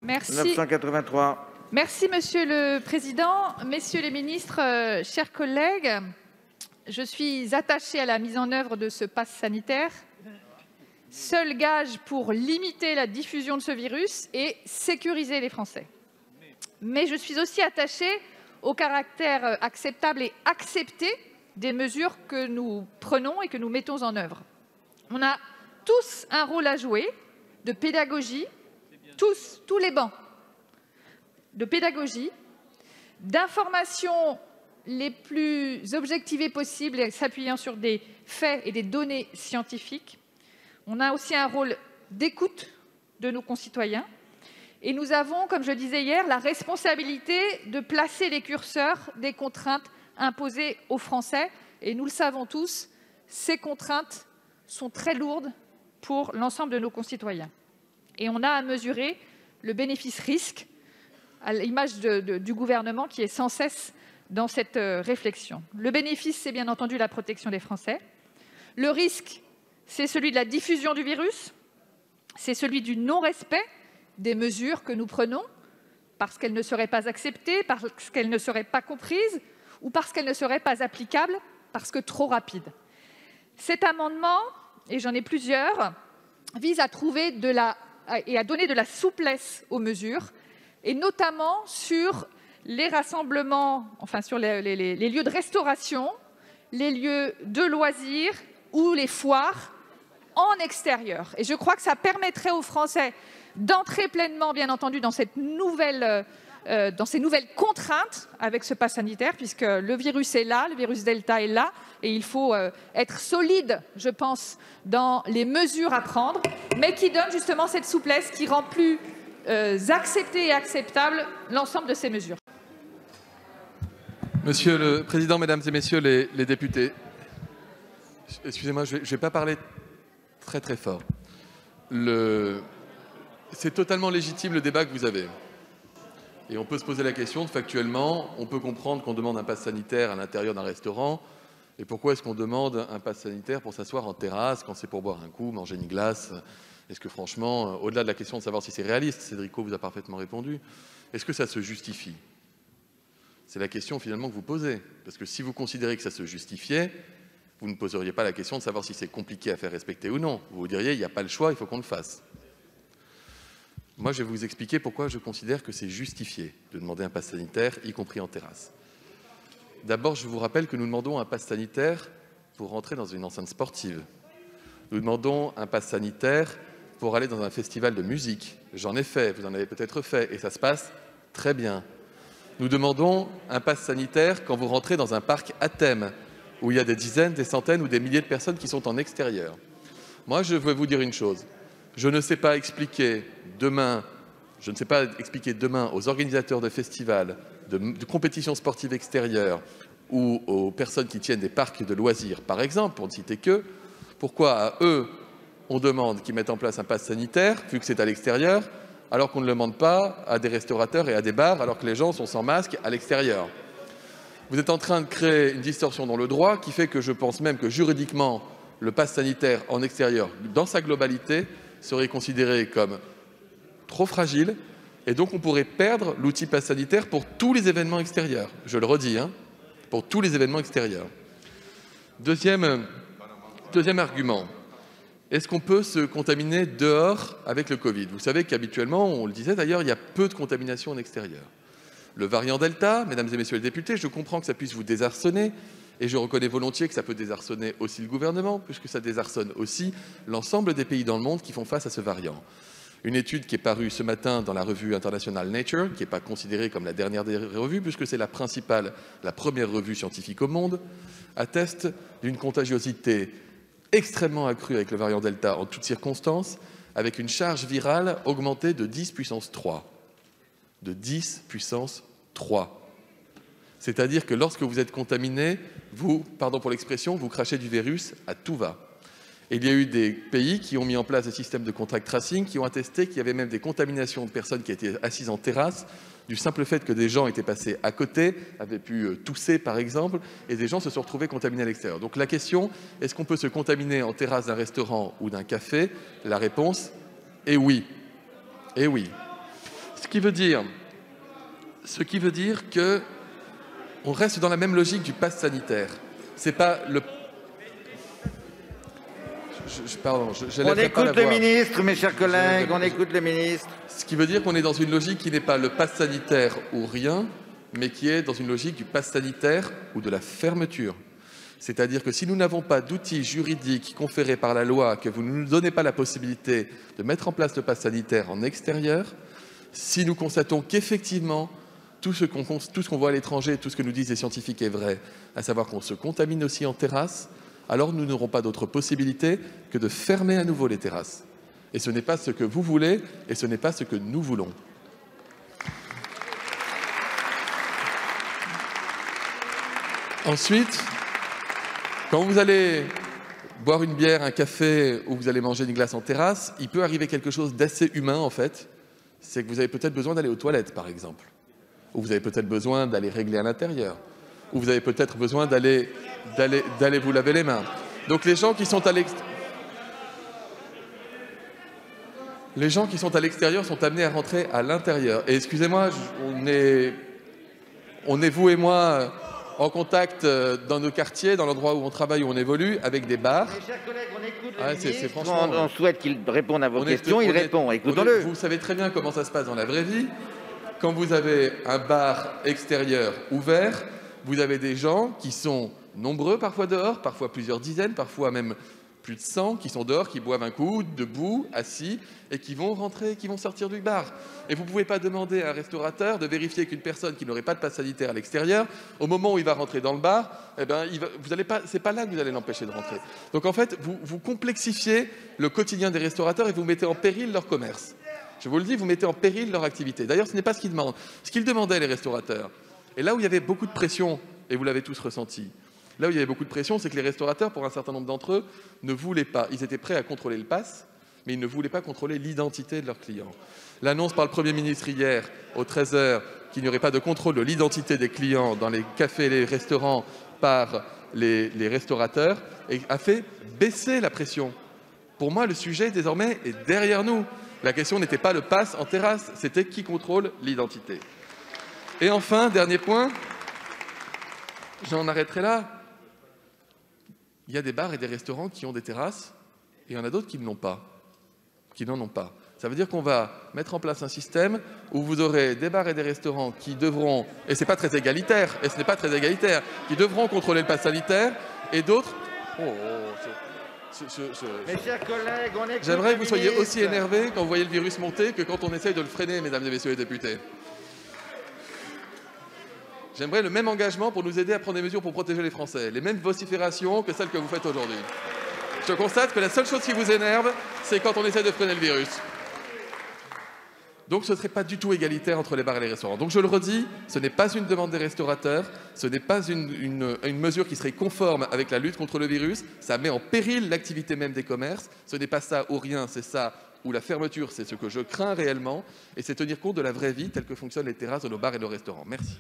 Merci. 983. Merci, Monsieur le Président. Messieurs les ministres, chers collègues, je suis attachée à la mise en œuvre de ce pass sanitaire, seul gage pour limiter la diffusion de ce virus et sécuriser les Français. Mais je suis aussi attachée au caractère acceptable et accepté des mesures que nous prenons et que nous mettons en œuvre. On a tous un rôle à jouer de pédagogie, tous les bancs, de pédagogie, d'information les plus objectivées possibles et s'appuyant sur des faits et des données scientifiques. On a aussi un rôle d'écoute de nos concitoyens. Et nous avons, comme je disais hier, la responsabilité de placer les curseurs des contraintes imposées aux Français. Et nous le savons tous, ces contraintes sont très lourdes pour l'ensemble de nos concitoyens. Et on a à mesurer le bénéfice-risque, à l'image du gouvernement qui est sans cesse dans cette réflexion. Le bénéfice, c'est bien entendu la protection des Français. Le risque, c'est celui de la diffusion du virus, c'est celui du non-respect des mesures que nous prenons, parce qu'elles ne seraient pas acceptées, parce qu'elles ne seraient pas comprises, ou parce qu'elles ne seraient pas applicables, parce que trop rapides. Cet amendement, et j'en ai plusieurs, vise à trouver et à donner de la souplesse aux mesures, et notamment sur les rassemblements, enfin sur les lieux de restauration, les lieux de loisirs ou les foires en extérieur. Et je crois que ça permettrait aux Français d'entrer pleinement, bien entendu, dans ces nouvelles contraintes avec ce pass sanitaire, puisque le virus est là, le virus Delta est là, et il faut être solide, je pense, dans les mesures à prendre, mais qui donne justement cette souplesse qui rend plus accepté et acceptable l'ensemble de ces mesures. Monsieur le Président, Mesdames et Messieurs les députés, excusez-moi, je ne vais pas parler très fort. C'est totalement légitime le débat que vous avez. Et on peut se poser la question, factuellement, on peut comprendre qu'on demande un pass sanitaire à l'intérieur d'un restaurant. Et pourquoi est-ce qu'on demande un pass sanitaire pour s'asseoir en terrasse, quand c'est pour boire un coup, manger une glace? Est-ce que franchement, au-delà de la question de savoir si c'est réaliste, Cédrico vous a parfaitement répondu, est-ce que ça se justifie? C'est la question finalement que vous posez. Parce que si vous considérez que ça se justifiait, vous ne poseriez pas la question de savoir si c'est compliqué à faire respecter ou non. Vous vous diriez, il n'y a pas le choix, il faut qu'on le fasse. Moi, je vais vous expliquer pourquoi je considère que c'est justifié de demander un pass sanitaire, y compris en terrasse. D'abord, je vous rappelle que nous demandons un pass sanitaire pour rentrer dans une enceinte sportive. Nous demandons un pass sanitaire pour aller dans un festival de musique. J'en ai fait, vous en avez peut-être fait, et ça se passe très bien. Nous demandons un pass sanitaire quand vous rentrez dans un parc à thème, où il y a des dizaines, des centaines ou des milliers de personnes qui sont en extérieur. Moi, je veux vous dire une chose. Je ne sais pas expliquer demain aux organisateurs de festivals, de compétitions sportives extérieures ou aux personnes qui tiennent des parcs de loisirs, par exemple, pour ne citer que, pourquoi à eux, on demande qu'ils mettent en place un pass sanitaire, vu que c'est à l'extérieur, alors qu'on ne le demande pas à des restaurateurs et à des bars, alors que les gens sont sans masque à l'extérieur. Vous êtes en train de créer une distorsion dans le droit qui fait que je pense même que juridiquement, le pass sanitaire en extérieur, dans sa globalité, serait considéré comme trop fragile, et donc on pourrait perdre l'outil pass sanitaire pour tous les événements extérieurs. Je le redis, pour tous les événements extérieurs. Deuxième argument. Est-ce qu'on peut se contaminer dehors avec le Covid? Vous savez qu'habituellement, on le disait d'ailleurs, il y a peu de contamination en extérieur. Le variant Delta, mesdames et messieurs les députés, je comprends que ça puisse vous désarçonner, et je reconnais volontiers que ça peut désarçonner aussi le gouvernement, puisque ça désarçonne aussi l'ensemble des pays dans le monde qui font face à ce variant. Une étude qui est parue ce matin dans la revue internationale Nature, qui n'est pas considérée comme la dernière des revues, puisque c'est la première revue scientifique au monde, atteste d'une contagiosité extrêmement accrue avec le variant Delta en toutes circonstances, avec une charge virale augmentée de 10 puissance 3. De 10 puissance 3. C'est-à-dire que lorsque vous êtes contaminé, vous, pardon pour l'expression, vous crachez du virus à tout va. Et il y a eu des pays qui ont mis en place des systèmes de contact tracing, qui ont attesté qu'il y avait même des contaminations de personnes qui étaient assises en terrasse, du simple fait que des gens étaient passés à côté, avaient pu tousser par exemple, et des gens se sont retrouvés contaminés à l'extérieur. Donc la question, est-ce qu'on peut se contaminer en terrasse d'un restaurant ou d'un café? La réponse est oui. Et oui. Ce qui veut dire que on reste dans la même logique du pass sanitaire. C'est pas le... Pardon, je on écoute le ministre, mes chers collègues, on écoute le ministre. Ce qui veut dire qu'on est dans une logique qui n'est pas le pass sanitaire ou rien, mais qui est dans une logique du pass sanitaire ou de la fermeture. C'est-à-dire que si nous n'avons pas d'outils juridiques conférés par la loi, que vous ne nous donnez pas la possibilité de mettre en place le pass sanitaire en extérieur, si nous constatons qu'effectivement, tout ce qu'on voit à l'étranger, tout ce que nous disent les scientifiques est vrai, à savoir qu'on se contamine aussi en terrasse, alors nous n'aurons pas d'autre possibilité que de fermer à nouveau les terrasses. Et ce n'est pas ce que vous voulez, et ce n'est pas ce que nous voulons. Ensuite, quand vous allez boire une bière, un café, ou vous allez manger une glace en terrasse, il peut arriver quelque chose d'assez humain, en fait. C'est que vous avez peut-être besoin d'aller aux toilettes, par exemple. Ou vous avez peut-être besoin d'aller régler à l'intérieur. Ou vous avez peut-être besoin d'aller vous laver les mains. Donc les gens qui sont à l'extérieur sont amenés à rentrer à l'intérieur. Et excusez-moi, on est vous et moi en contact dans nos quartiers, dans l'endroit où on travaille, où on évolue, avec des bars. Mes chers collègues, on écoute le Ah, ministre, franchement, on souhaite qu'il réponde à vos questions, il répond, écoutons-le. Vous savez très bien comment ça se passe dans la vraie vie. Quand vous avez un bar extérieur ouvert, vous avez des gens qui sont nombreux parfois dehors, parfois plusieurs dizaines, parfois même plus de 100 qui sont dehors, qui boivent un coup, debout, assis, et qui vont rentrer, qui vont sortir du bar. Et vous ne pouvez pas demander à un restaurateur de vérifier qu'une personne qui n'aurait pas de passe sanitaire à l'extérieur, au moment où il va rentrer dans le bar, eh ben, c'est pas là que vous allez l'empêcher de rentrer. Donc en fait, vous complexifiez le quotidien des restaurateurs et vous mettez en péril leur commerce. Je vous le dis, vous mettez en péril leur activité. D'ailleurs, ce n'est pas ce qu'ils demandent. Ce qu'ils demandaient, les restaurateurs, et là où il y avait beaucoup de pression, et vous l'avez tous ressenti, là où il y avait beaucoup de pression, c'est que les restaurateurs, pour un certain nombre d'entre eux, ne voulaient pas. Ils étaient prêts à contrôler le pass, mais ils ne voulaient pas contrôler l'identité de leurs clients. L'annonce par le Premier ministre hier, aux 13h, qu'il n'y aurait pas de contrôle de l'identité des clients dans les cafés et les restaurants par les restaurateurs, a fait baisser la pression. Pour moi, le sujet, désormais, est derrière nous. La question n'était pas le pass en terrasse, c'était qui contrôle l'identité. Et enfin, dernier point, j'en arrêterai là. Il y a des bars et des restaurants qui ont des terrasses, et il y en a d'autres qui n'en ont pas. Ça veut dire qu'on va mettre en place un système où vous aurez des bars et des restaurants qui devront, et ce n'est pas très égalitaire, qui devront contrôler le pass sanitaire, et d'autres... Mes chers collègues, on écoute. J'aimerais que vous soyez aussi énervés quand vous voyez le virus monter que quand on essaye de le freiner, mesdames et messieurs les députés. J'aimerais le même engagement pour nous aider à prendre des mesures pour protéger les Français, les mêmes vociférations que celles que vous faites aujourd'hui. Je constate que la seule chose qui vous énerve, c'est quand on essaie de freiner le virus. Donc ce ne serait pas du tout égalitaire entre les bars et les restaurants. Donc je le redis, ce n'est pas une demande des restaurateurs, ce n'est pas une mesure qui serait conforme avec la lutte contre le virus, ça met en péril l'activité même des commerces, ce n'est pas ça ou rien, c'est ça ou la fermeture, c'est ce que je crains réellement, et c'est tenir compte de la vraie vie telle que fonctionnent les terrasses de nos bars et nos restaurants. Merci.